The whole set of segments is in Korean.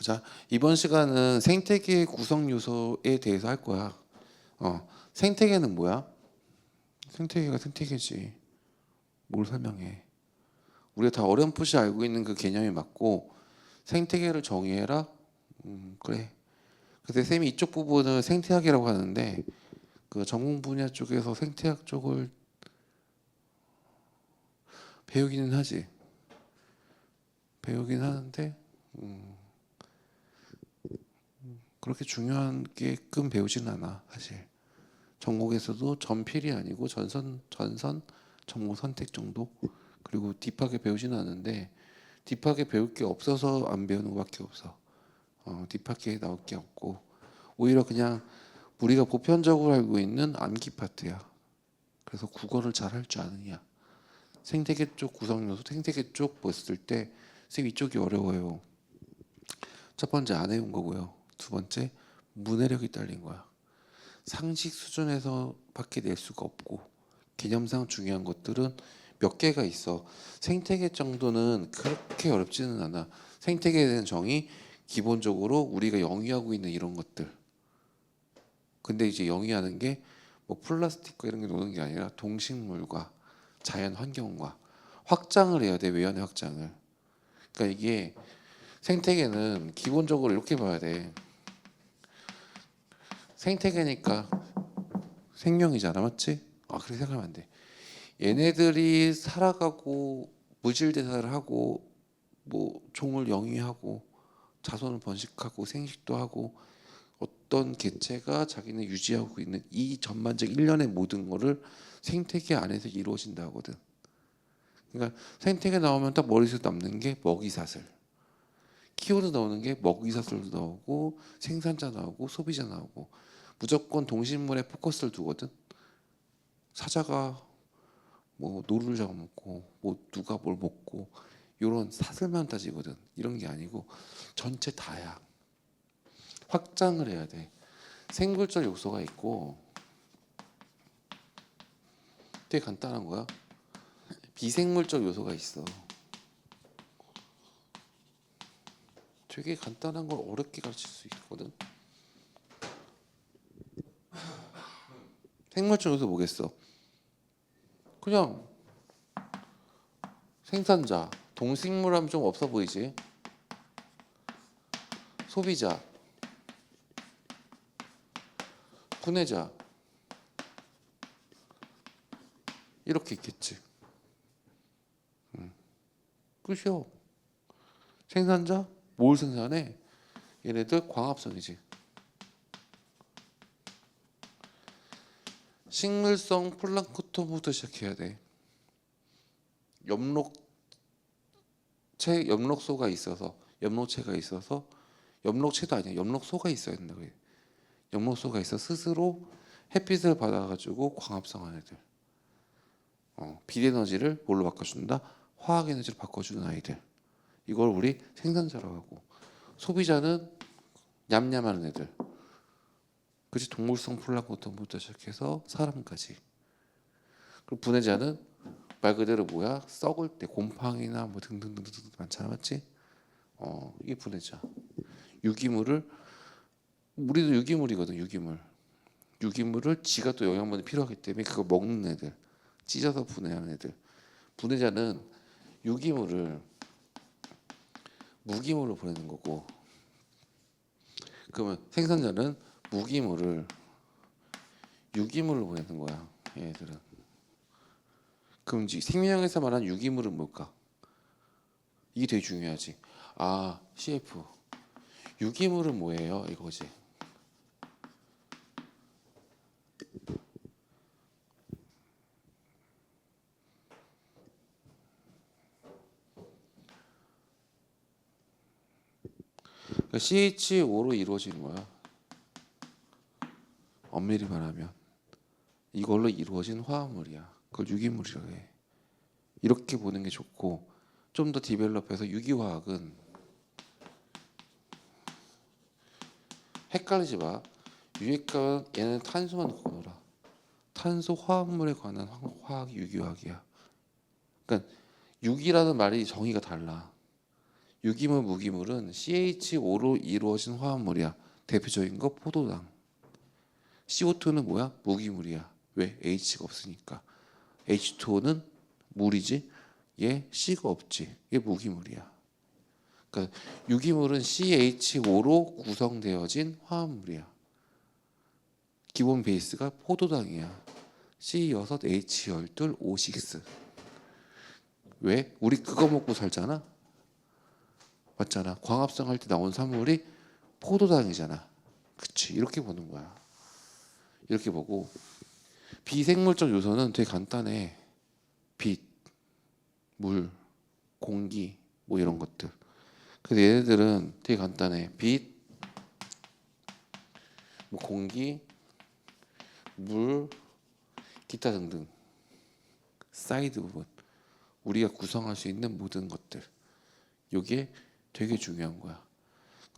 자, 이번 시간은 생태계의 구성 요소에 대해서 할 거야. 생태계는 뭐야? 생태계가 생태계지. 뭘 설명해? 우리가 다 어렴풋이 알고 있는 그 개념이 맞고 생태계를 정의해라? 그래. 그래서 쌤이 이쪽 부분을 생태학이라고 하는데 그 전공 분야 쪽에서 생태학 쪽을 배우기는 하지. 배우긴 하는데 그렇게 중요한 게끔 배우지는 않아 사실. 전공에서도 전필이 아니고 전선 전공 선택 정도. 그리고 딥하게 배우지는 않는데 딥하게 배울 게 없어서 안 배우는 것밖에 없어. 딥하게 나올 게 없고 오히려 그냥 우리가 보편적으로 알고 있는 암기 파트야. 그래서 국어를 잘 할 줄 아느냐. 생태계 쪽 구성 요소, 생태계 쪽 봤을 때 쌤 이쪽이 어려워요. 첫 번째 안 해온 거고요. 두 번째 문해력이 딸린 거야. 상식 수준에서 밖에 낼 수가 없고 개념상 중요한 것들은 몇 개가 있어. 생태계 정도는 그렇게 어렵지는 않아. 생태계에 대한 정의 기본적으로 우리가 영위하고 있는 이런 것들. 근데 이제 영위하는 게 뭐 플라스틱과 이런 게 노는 게 아니라 동식물과 자연 환경과 확장을 해야 돼. 외연의 확장을. 그러니까 이게 생태계는 기본적으로 이렇게 봐야 돼. 생태계니까 생명이잖아, 맞지? 그렇게 생각하면 안 돼. 얘네들이 살아가고 무질 대사를 하고 뭐 종을 영위하고 자손을 번식하고 생식도 하고 어떤 개체가 자기는 유지하고 있는 이 전반적 일련의 모든 거를 생태계 안에서 이루어진다 하거든. 그러니까 생태계 나오면 딱 머릿속에 남는 게 먹이사슬. 키워드 나오는 게 먹이사슬도 나오고 생산자 나오고 소비자 나오고 무조건 동식물에 포커스를 두거든. 사자가 뭐 노루를 잡아먹고 뭐 누가 뭘 먹고 이런 사슬만 따지거든. 이런 게 아니고 전체 다야. 확장을 해야 돼. 생물적 요소가 있고 되게 간단한 거야. 비생물적 요소가 있어. 되게 간단한 걸 어렵게 가르칠 수 있거든. 생물적 요소 뭐겠어? 그냥 생산자, 동식물 하면 좀 없어 보이지? 소비자, 분해자 이렇게 있겠지. 끝이요. 생산자 뭘 생산해? 얘네들 광합성이지. 식물성 플랑크톤부터 시작해야 돼. 엽록소가 있어서 엽록체가 있어서 엽록체도 아니야. 엽록소가 있어야 된다고 해. 엽록소가 있어 스스로 햇빛을 받아가지고 광합성하는 애들. 빛에너지를 뭘로 바꿔준다? 화학에너지로 바꿔주는 아이들. 이걸 우리 생산자라고 하고 소비자는 냠냠하는 애들. 그치 동물성 플랑크톤부터 시작해서 사람까지. 그리고 분해자는 말 그대로 뭐야? 썩을 때 곰팡이나 뭐 등등등등 많잖아, 맞지? 이게 분해자. 유기물을 우리도 유기물이거든, 유기물. 유기물을 지가 또 영양분이 필요하기 때문에 그거 먹는 애들, 찢어서 분해하는 애들. 분해자는 유기물을 무기물로 보내는 거고, 그러면 생산자는 무기물을 유기물로 보내는 거야, 얘들은. 그럼 이제 생명에서 말하는 유기물은 뭘까? 이게 되게 중요하지. CF. 유기물은 뭐예요? 이거지. 그러니까 CH5로 이루어지는 거야. 엄밀히 말하면 이걸로 이루어진 화합물이야. 그걸 유기물이라고 해. 이렇게 보는 게 좋고 좀 더 디벨롭해서 유기화학은 헷갈리지 마. 유기化얘는 탄소만 놓고 놀아. 탄소 화합물에 관한 화학이 유기화학이야. 그러니까 유기라는 말이 정의가 달라. 유기물, 무기물은 CH5로 이루어진 화합물이야. 대표적인 거 포도당. CO2는 뭐야? 무기물이야. 왜? H가 없으니까. H2O는 물이지. 얘 C가 없지. 얘 무기물이야. 그러니까 유기물은 CH5로 구성되어진 화합물이야. 기본 베이스가 포도당이야. C6, H12, O6. 왜? 우리 그거 먹고 살잖아. 맞잖아. 광합성 할 때 나온 산물이 포도당이잖아. 그치? 이렇게 보는 거야. 이렇게 보고 비생물적 요소는 되게 간단해. 빛, 물, 공기 뭐 이런 것들. 그래서 얘네들은 되게 간단해. 빛, 뭐 공기, 물, 기타 등등. 사이드 부분. 우리가 구성할 수 있는 모든 것들. 이게 되게 중요한 거야.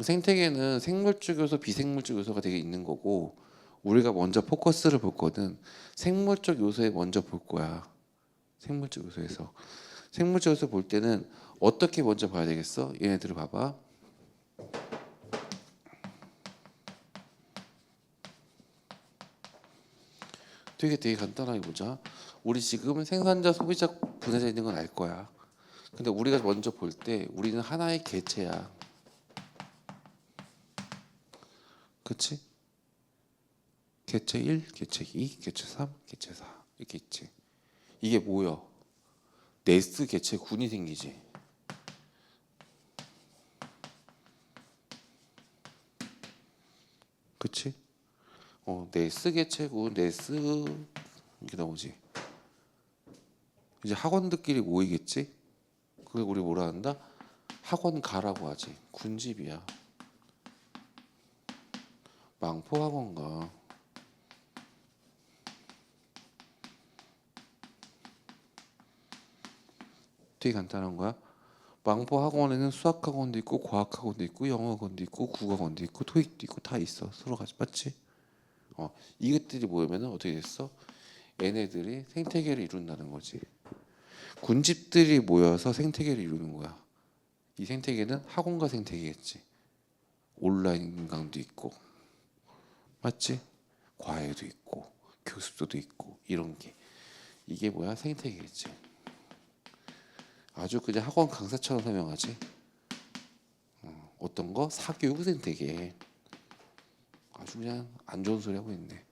생태계는 생물적 요소, 비생물적 요소가 되게 있는 거고 우리가 먼저 포커스를 볼 거는 생물적 요소에 먼저 볼 거야. 생물적 요소에서. 생물적 요소 볼 때는 어떻게 먼저 봐야 되겠어? 얘네들을 봐봐. 되게 간단하게 보자. 우리 지금 생산자, 소비자 분해져 있는 건 알 거야. 근데 우리가 먼저 볼 때 우리는 하나의 개체야. 그치? 개체 1, 개체 2, 개체 3, 개체 4 이렇게 있지. 이게 뭐야? 네스 개체군이 생기지. 그치? 네스 개체군, 네스 이렇게 나오지. 이제 학원들끼리 모이겠지? 그게 우리 뭐라 한다? 학원가라고 하지. 군집이야. 망포 학원가. 되게 간단한 거야. 망포 학원에는 수학 학원도 있고 과학 학원도 있고 영어 학원도 있고 국어 학원도 있고 토익도 있고 다 있어. 서로 같이 맞지? 이것들이 모이면 어떻게 됐어? 얘네들이 생태계를 이룬다는 거지. 군집들이 모여서 생태계를 이루는 거야. 이 생태계는 학원가 생태계겠지. 온라인 강도 있고, 맞지? 과외도 있고, 교습소도 있고 이런 게 이게 뭐야? 생태계겠지. 아주 그냥 학원 강사처럼 설명하지. 어떤 거? 사교육 생태계. 아주 그냥 안 좋은 소리 하고 있네.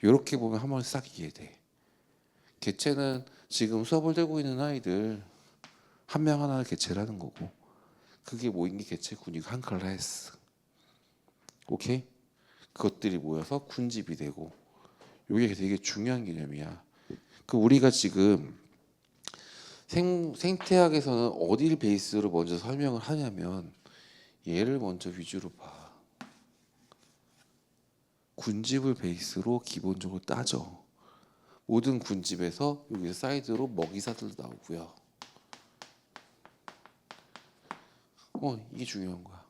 이렇게 보면 한 번에 싹 이해돼. 개체는 지금 수업을 들고 있는 아이들 한 명 하나를 개체라는 거고 그게 모인 게 개체군이고 한 클래스. 오케이? 그것들이 모여서 군집이 되고 이게 되게 중요한 개념이야. 그 우리가 지금 생태학에서는 어디를 베이스로 먼저 설명을 하냐면 얘를 먼저 위주로 봐. 군집을 베이스로 기본적으로 따져. 모든 군집에서 여기 사이드로 먹이사들도 나오고요. 이게 중요한 거야.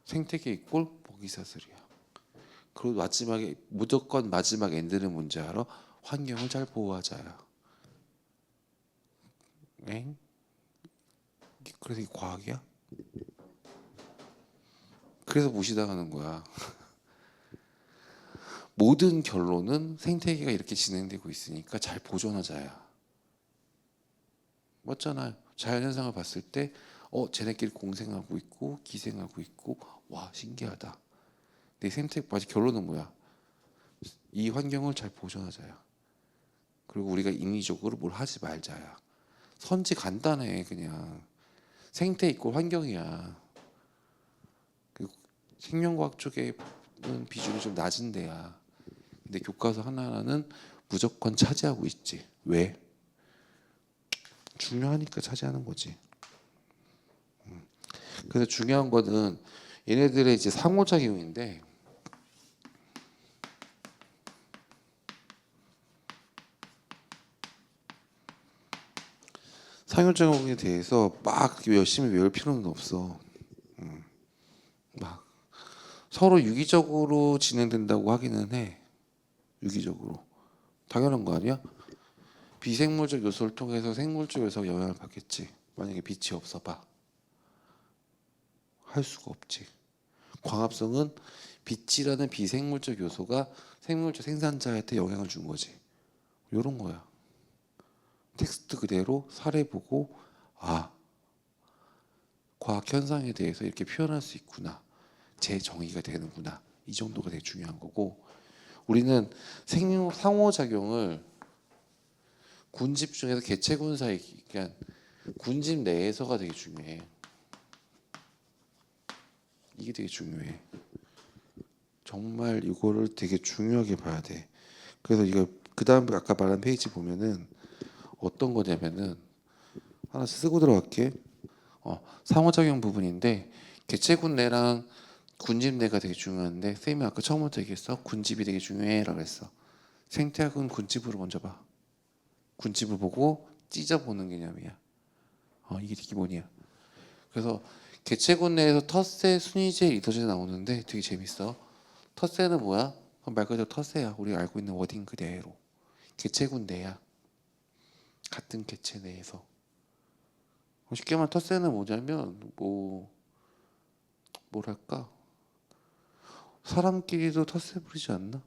생태계 이꼴 먹이사슬이야. 그리고 마지막에 무조건 마지막 엔드는 뭔지 알아? 환경을 잘 보호하자야. 엥? 그래서 이게 과학이야? 그래서 무시당하는 거야. 모든 결론은 생태계가 이렇게 진행되고 있으니까 잘 보존하자야. 맞잖아요. 자연현상을 봤을 때 쟤네끼리 공생하고 있고 기생하고 있고 와 신기하다. 내 생태 마치 결론은 뭐야? 이 환경을 잘 보존하자야. 그리고 우리가 인위적으로 뭘 하지 말자야. 선지 간단해 그냥. 생태 있고 환경이야. 그리고 생명과학 쪽에는 비중이 좀 낮은 데야. 근데 교과서 하나하나는 무조건 차지하고 있지. 왜? 중요하니까 차지하는 거지. 그래서 중요한 거는 얘네들의 이제 상호작용인데 상호작용에 대해서 막 열심히 외울 필요는 없어. 막 서로 유기적으로 진행된다고 하기는 해. 유기적으로. 당연한 거 아니야? 비생물적 요소를 통해서 생물적 요소가 영향을 받겠지. 만약에 빛이 없어 봐. 할 수가 없지. 광합성은 빛이라는 비생물적 요소가 생물적 생산자한테 영향을 준 거지. 이런 거야. 텍스트 그대로 사례 보고 아, 과학 현상에 대해서 이렇게 표현할 수 있구나. 제 정의가 되는구나. 이 정도가 되게 중요한 거고, 우리는 생명 상호작용을 군집 중에서 개체군 사이, 그러니까 군집 내에서가 되게 중요해. 이게 되게 중요해. 정말 이거를 되게 중요하게 봐야 돼. 그래서 이거 그 다음 아까 말한 페이지 보면은 어떤 거냐면은 하나씩 쓰고 들어갈게. 상호작용 부분인데 개체군 내랑 군집 내가 되게 중요한데, 쌤이 아까 처음부터 얘기했어. 군집이 되게 중요해라고 했어. 생태학은 군집으로 먼저 봐. 군집을 보고 찢어보는 개념이야. 이게 기본이야. 그래서 개체군 내에서 텃세, 순이제, 리더제 나오는데 되게 재밌어. 텃세는 뭐야? 말 그대로 텃세야. 우리가 알고 있는 워딩 그대로. 개체군 내야. 같은 개체 내에서. 쉽게 말하면 텃세는 뭐냐면 뭐랄까, 사람끼리도 텃세 부리지 않나?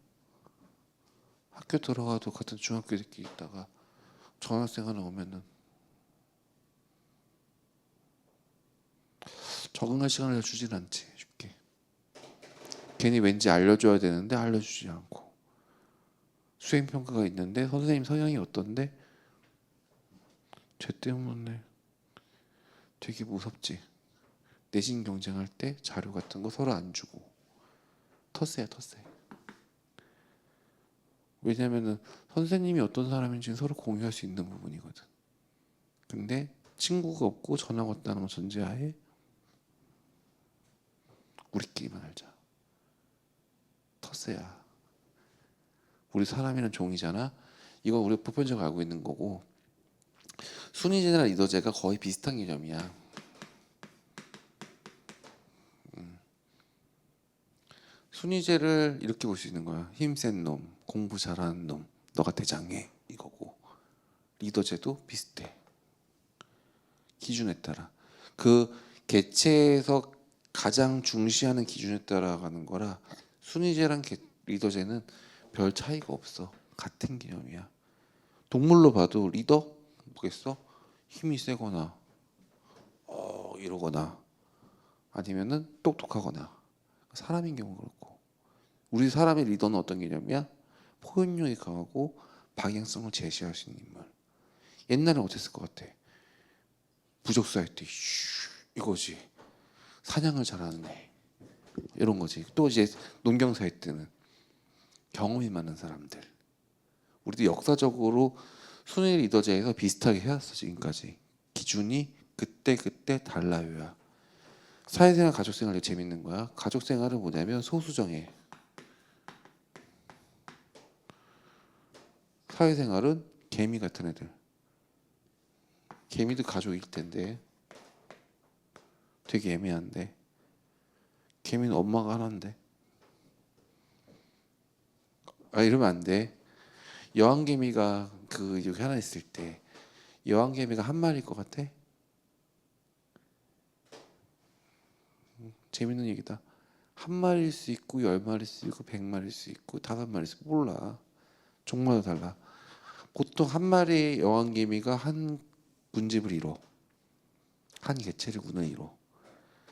학교 들어가도 같은 중학교들끼리 있다가 전학생 하나 오면은 적응할 시간을 주진 않지. 쉽게 괜히 왠지 알려줘야 되는데 알려주지 않고, 수행평가가 있는데 선생님 성향이 어떤데 쟤 때문에 되게 무섭지. 내신 경쟁할 때 자료 같은 거 서로 안 주고. 텃세야 텃세. 왜냐면은 선생님이 어떤 사람인지 서로 공유할 수 있는 부분이거든. 근데 친구가 없고 전학 왔다는 거 전제하에 우리끼리만 알자. 텃세야. 우리 사람이란 종이잖아. 이건 우리가 보편적으로 알고 있는 거고, 순위제나 리더제가 거의 비슷한 개념이야. 순위제를 이렇게 볼 수 있는 거야. 힘센 놈, 공부 잘하는 놈, 너가 대장해, 이거고. 리더제도 비슷해. 기준에 따라. 그 개체에서 가장 중시하는 기준에 따라 가는 거라, 순위제랑 리더제는 별 차이가 없어. 같은 개념이야. 동물로 봐도 리더 뭐겠어? 힘이 세거나 이러거나 아니면은 똑똑하거나. 사람인 경우 그렇고, 우리 사람의 리더는 어떤 개념이야? 포용력이 강하고 방향성을 제시할 수 있는 인물. 옛날엔 어땠을 것 같아? 부적사 할 때 이거지. 사냥을 잘하는 애, 이런 거지. 또 이제 농경사 할 때는 경험이 많은 사람들. 우리도 역사적으로 순위 리더제에서 비슷하게 해왔어. 지금까지 기준이 그때 달라요야. 사회생활 가족생활이 재밌는 거야. 가족생활은 뭐냐면 소수정해. 사회생활은 개미 같은 애들. 개미도 가족일 텐데 되게 애매한데, 개미는 엄마가 하나인데. 이러면 안 돼. 여왕개미가 여기 하나 있을 때 여왕개미가 한 마리일 것 같아? 재밌는 얘기다. 한 마리일 수 있고 10마리일 수 있고 100마리일 수 있고 5마리일 수 있고, 몰라. 종마다 달라. 보통 한 마리의 여왕개미가 한 군집을 이뤄. 한 개체를 군을 이뤄.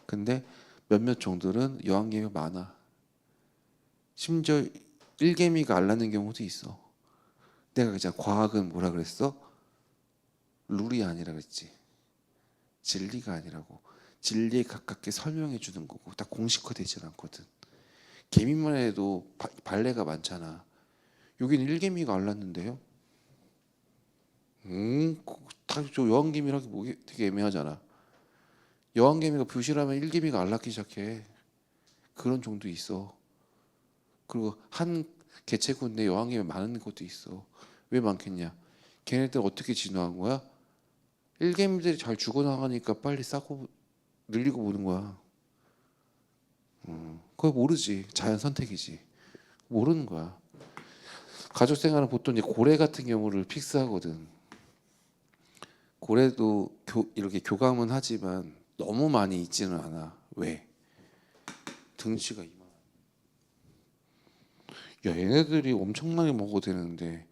근데 몇몇 종들은 여왕개미가 많아. 심지어 일개미가 알 낳는 경우도 있어. 내가 그냥 과학은 뭐라 그랬어? 룰이 아니라 그랬지. 진리가 아니라고. 진리에 가깝게 설명해 주는 거고, 딱 공식화되지 않거든. 개미만 해도 발레가 많잖아. 여기는 일개미가 알 낳는데요? 저 여왕개미라기 뭐 되게 애매하잖아. 여왕개미가 부실하면 일개미가 알 낳기 시작해. 그런 종도 있어. 그리고 한 개체군 내 여왕개미 많은 것도 있어. 왜 많겠냐? 걔네들 어떻게 진화한 거야? 일개미들이 잘 죽어나가니까 빨리 싸고 늘리고 보는 거야. 그거 모르지. 자연 선택이지. 모르는 거야. 가족 생활은 보통 이제 고래 같은 경우를 픽스하거든. 고래도 이렇게 교감은 하지만 너무 많이 있지는 않아. 왜? 등치가 이만. 야, 얘네들이 엄청나게 먹어도 되는데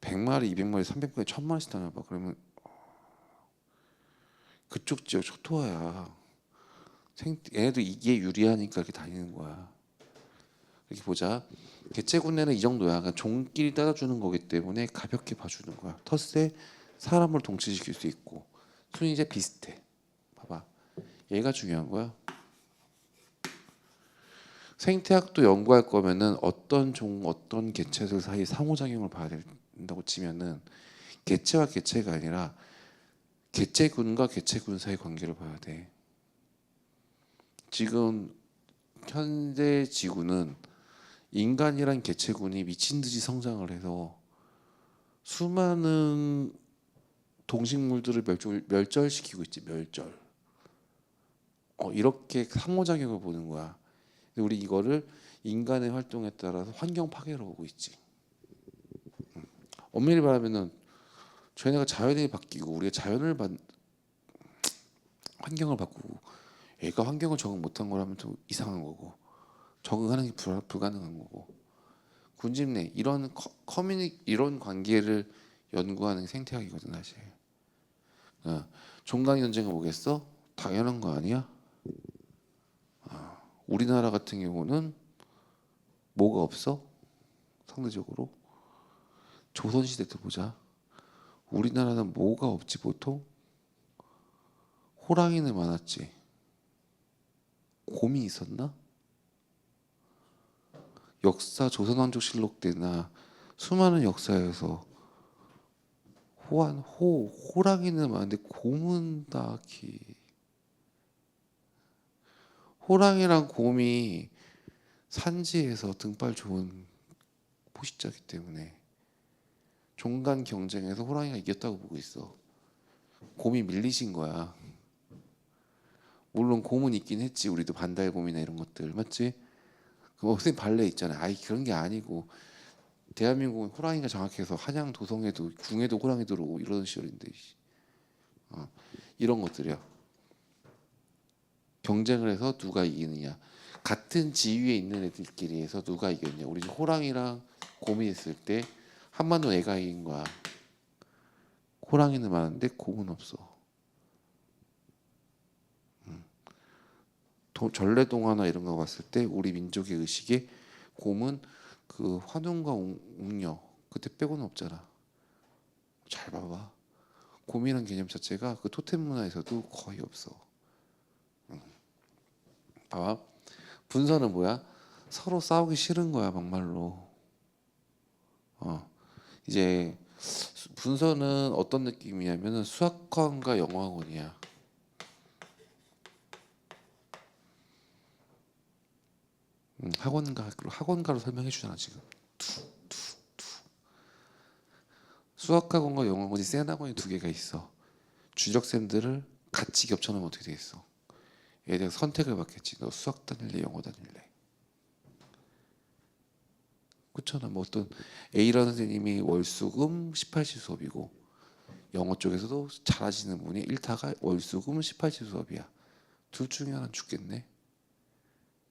100마리, 200마리, 300마리, 1000마리씩 다녀봐. 그러면 그쪽 지역 초토화야. 얘네도 이게 유리하니까 이렇게 다니는 거야. 이렇게 보자. 개체군내는 이 정도야. 그러니까 종끼리 따라주는 거기 때문에 가볍게 봐주는 거야. 텃세 사람을 동치시킬 수 있고 순이제 비슷해. 봐봐. 얘가 중요한 거야. 생태학도 연구할 거면은 어떤 종, 어떤 개체들 사이 상호작용을 봐야 된다고 치면은 개체와 개체가 아니라 개체군과 개체군 사이 관계를 봐야 돼. 지금 현재 지구는 인간이란 개체군이 미친 듯이 성장을 해서 수많은 동식물들을 멸절시키고 있지. 멸절. 이렇게 상호작용을 보는 거야. 근데 우리 이거를 인간의 활동에 따라서 환경 파괴로 보고 있지. 엄밀히 말하면은 저희가 자연이 바뀌고 우리가 환경을 바꾸고 얘가 환경을 적응 못한 거라면 좀 이상한 거고 적응하는 게 불가능한 거고 군집내 이런 이런 관계를 연구하는 게 생태학이거든 사실. 종강 전쟁을 보겠어? 당연한 거 아니야? 우리나라 같은 경우는 뭐가 없어? 상대적으로 조선시대 때 보자. 우리나라는 뭐가 없지 보통? 호랑이는 많았지. 곰이 있었나? 역사 조선왕족실록 때나 수많은 역사에서 호랑이는 많은데 곰은 딱히 호랑이랑 곰이 산지에서 등발 좋은 포식자이기 때문에 종간 경쟁에서 호랑이가 이겼다고 보고 있어. 곰이 밀리신 거야. 물론 곰은 있긴 했지. 우리도 반달곰이나 이런 것들 맞지? 그 선생님 발레 있잖아요. 아이 그런 게 아니고 대한민국은 호랑이가 장악해서 한양 도성에도 궁에도 호랑이 들어오고 이러던 시절인데 이런 것들이야. 경쟁을 해서 누가 이기느냐. 같은 지위에 있는 애들끼리 해서 누가 이겼냐. 우리 호랑이랑 곰이 있을 때 한반도 애가 이긴 거야. 호랑이는 많은데 곰은 없어. 전래동화나 이런 거 봤을 때 우리 민족의 의식에 곰은 그 환웅과 웅녀 그때 빼고는 없잖아. 잘 봐봐. 곰이란 개념 자체가 그 토템 문화에서도 거의 없어. 봐봐. 분선은 뭐야? 서로 싸우기 싫은 거야 막말로. 이제 분선은 어떤 느낌이냐면은 수학관과 영어학원이야. 학원가로 설명해 주잖아 지금. 수학학원과 영어학원이 센 학원이 두 개가 있어. 주력쌤들을 같이 겹쳐놓으면 어떻게 되겠어? 얘들 선택을 받겠지. 너 수학 다닐래, 영어 다닐래? 그렇잖아. 뭐 어떤 A라는 선생님이 월수금 18시 수업이고 영어 쪽에서도 잘하시는 분이 1타가 월수금 18시 수업이야. 둘 중에 하나는 죽겠네.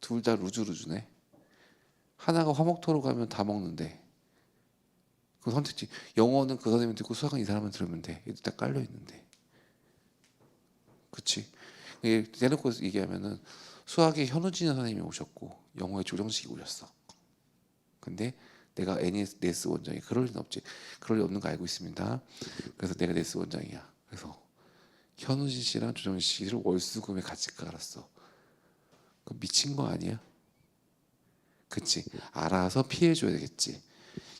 둘 다 루즈루즈네. 하나가 화목토로 가면 다 먹는데 그 선택지. 영어는 그 선생님 듣고 수학은 이 사람은 들으면 돼. 이게 딱 깔려 있는데. 그치? 대놓고 얘기하면은 수학에 현우진 선생님이 오셨고 영어에 조정식이 오셨어. 근데 내가 NES 원장이 그럴 리는 없지. 그럴 리 없는 거 알고 있습니다. 그래서 내가 네스 원장이야. 그래서 현우진 씨랑 조정식 씨를 월수금에 같이 깔았어. 그 미친 거 아니야? 그치? 알아서 피해줘야 되겠지.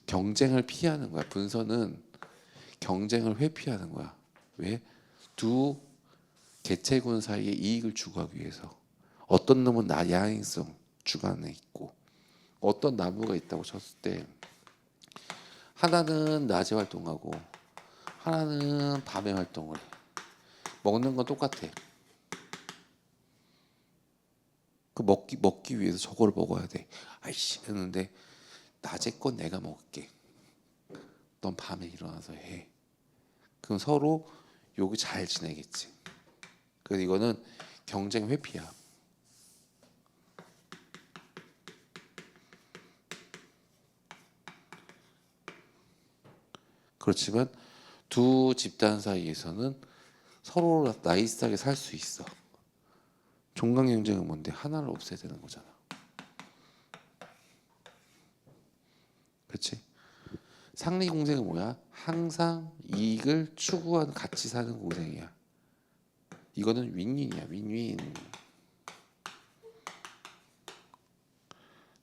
경쟁을 피하는 거야. 분선은 경쟁을 회피하는 거야. 왜? 두 개체군 사이에 이익을 추구하기 위해서. 어떤 놈은 야행성 주관에 있고 어떤 나무가 있다고 쳤을 때 하나는 낮에 활동하고 하나는 밤에 활동을 해. 먹는 건 똑같아. 그 먹기 위해서 저거를 먹어야 돼. 아이씨 했는데 낮에 건 내가 먹을게. 넌 밤에 일어나서 해. 그럼 서로 여기 잘 지내겠지. 그래서 이거는 경쟁 회피야. 그렇지만 두 집단 사이에서는 서로 나이스하게 살 수 있어. 종강 경쟁은 뭔데? 하나를 없애야 되는 거잖아. 그렇지? 상리 공생은 뭐야? 항상 이익을 추구하는 같이 사는 공생이야. 이거는 윈윈이야. 윈윈.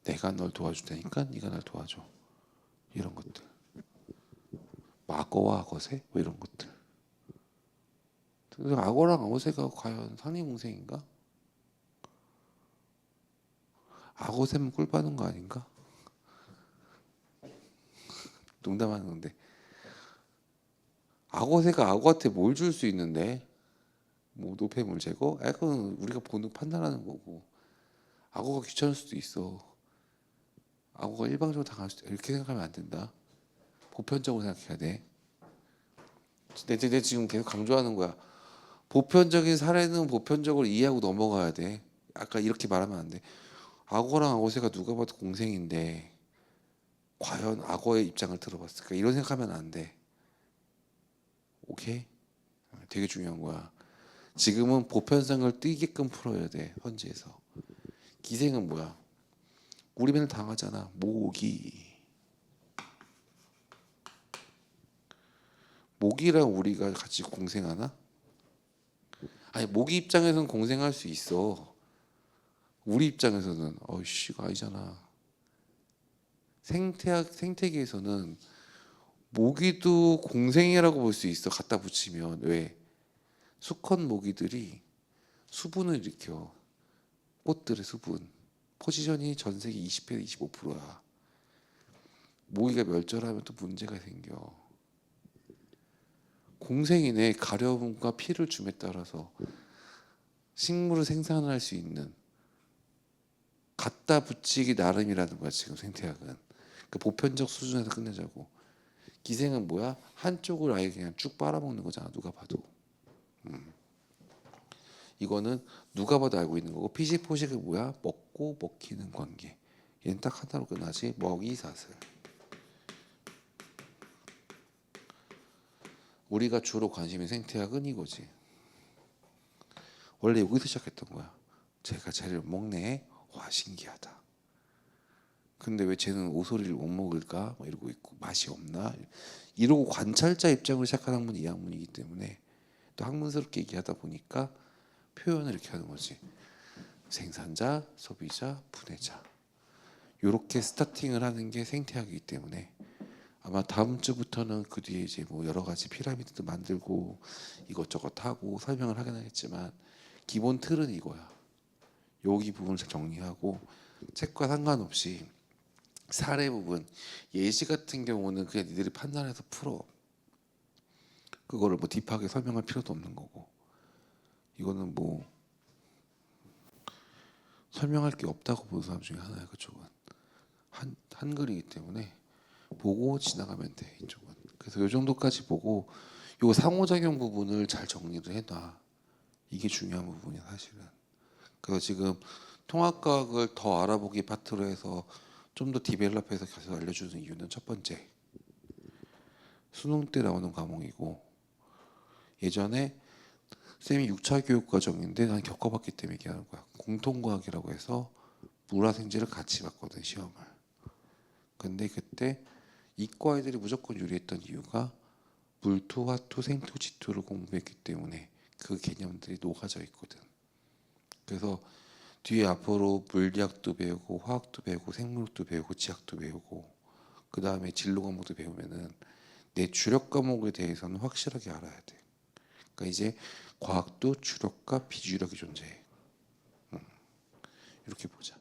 내가 널 도와줄 테니까 네가 날 도와줘. 이런 것들. 악어와 악어새 뭐 이런 것들. 악어랑 악어새가 과연 상리 공생인가? 악어새면 꿀 빠는 거 아닌가? 농담하는 건데. 악어새가 악어한테 뭘 줄 수 있는데? 뭐 노폐물 제거? 그건 우리가 보는 판단하는 거고. 악어가 귀찮을 수도 있어. 악어가 일방적으로 당할 수도 이렇게 생각하면 안 된다. 보편적으로 생각해야 돼. 내 지금 계속 강조하는 거야. 보편적인 사례는 보편적으로 이해하고 넘어가야 돼. 아까 이렇게 말하면 안 돼. 악어랑 악어새가 누가 봐도 공생인데 과연 악어의 입장을 들어봤을까? 이런 생각하면 안 돼. 오케이? 되게 중요한 거야. 지금은 보편성을 띄게끔 풀어야 돼. 현지에서. 기생은 뭐야? 우리 맨날 당하잖아. 모기랑 우리가 같이 공생하나? 아니 모기 입장에서는 공생할 수 있어. 우리 입장에서는 어이씨가 아니잖아. 생태계에서는 모기도 공생이라고 볼 수 있어. 갖다 붙이면. 왜? 수컷 모기들이 수분을 일으켜. 꽃들의 수분. 포지션이 전 세계 20회 25%야. 모기가 멸절하면 또 문제가 생겨. 공생이네. 가려움과 피를 줌에 따라서 식물을 생산할 수 있는 갖다 붙이기 나름이라는 거야. 지금 생태학은. 그 보편적 수준에서 끝내자고. 기생은 뭐야? 한쪽을 아예 그냥 쭉 빨아먹는 거잖아. 누가 봐도. 이거는 누가 봐도 알고 있는 거고, 피식포식은 뭐야? 먹고 먹히는 관계. 얘는 딱 하나로 끝나지. 먹이사슬. 우리가 주로 관심이 생태학은 이거지. 원래 여기서 시작했던 거야. 제가 쟤를 먹네. 와 신기하다. 근데 왜 쟤는 오소리를 못 먹을까? 뭐 이러고 있고 맛이 없나? 이러고 관찰자 입장으로 시작한 학문이 이 학문이기 때문에 또 학문스럽게 얘기하다 보니까 표현을 이렇게 하는 거지. 생산자, 소비자, 분해자. 이렇게 스타팅을 하는 게 생태학이기 때문에 아마 다음 주부터는 그 뒤에 이제 뭐 여러 가지 피라미드도 만들고 이것저것 하고 설명을 하긴 하겠지만 기본 틀은 이거야. 여기 부분을 잘 정리하고 책과 상관없이 사례 부분 예시 같은 경우는 그냥 니들이 판단해서 풀어. 그거를 뭐 딥하게 설명할 필요도 없는 거고 이거는 뭐 설명할 게 없다고 보는 사람 중에 하나야. 그쪽은 한글이기 때문에 보고 지나가면 돼. 이쪽은. 그래서 요 정도까지 보고 요 상호작용 부분을 잘 정리를 해놔. 이게 중요한 부분이야 사실은. 그래서 지금 통합과학을 더 알아보기 파트로 해서 좀 더 디벨롭해서 계속 알려주는 이유는 첫 번째 수능 때 나오는 과목이고 예전에 쌤이 6차 교육 과정인데 난 겪어봤기 때문에 얘기하는 거야. 공통과학이라고 해서 물화생지를 같이 봤거든 시험을. 근데 그때 이과 애들이 무조건 유리했던 이유가 물토, 화토, 생토, 지토를 공부했기 때문에 그 개념들이 녹아져 있거든. 그래서 뒤에 앞으로 물리학도 배우고 화학도 배우고 생물학도 배우고 지학도 배우고 그 다음에 진로 과목도 배우면은 내 주력 과목에 대해서는 확실하게 알아야 돼. 그러니까 이제 과학도 주력과 비주력이 존재해. 이렇게 보자.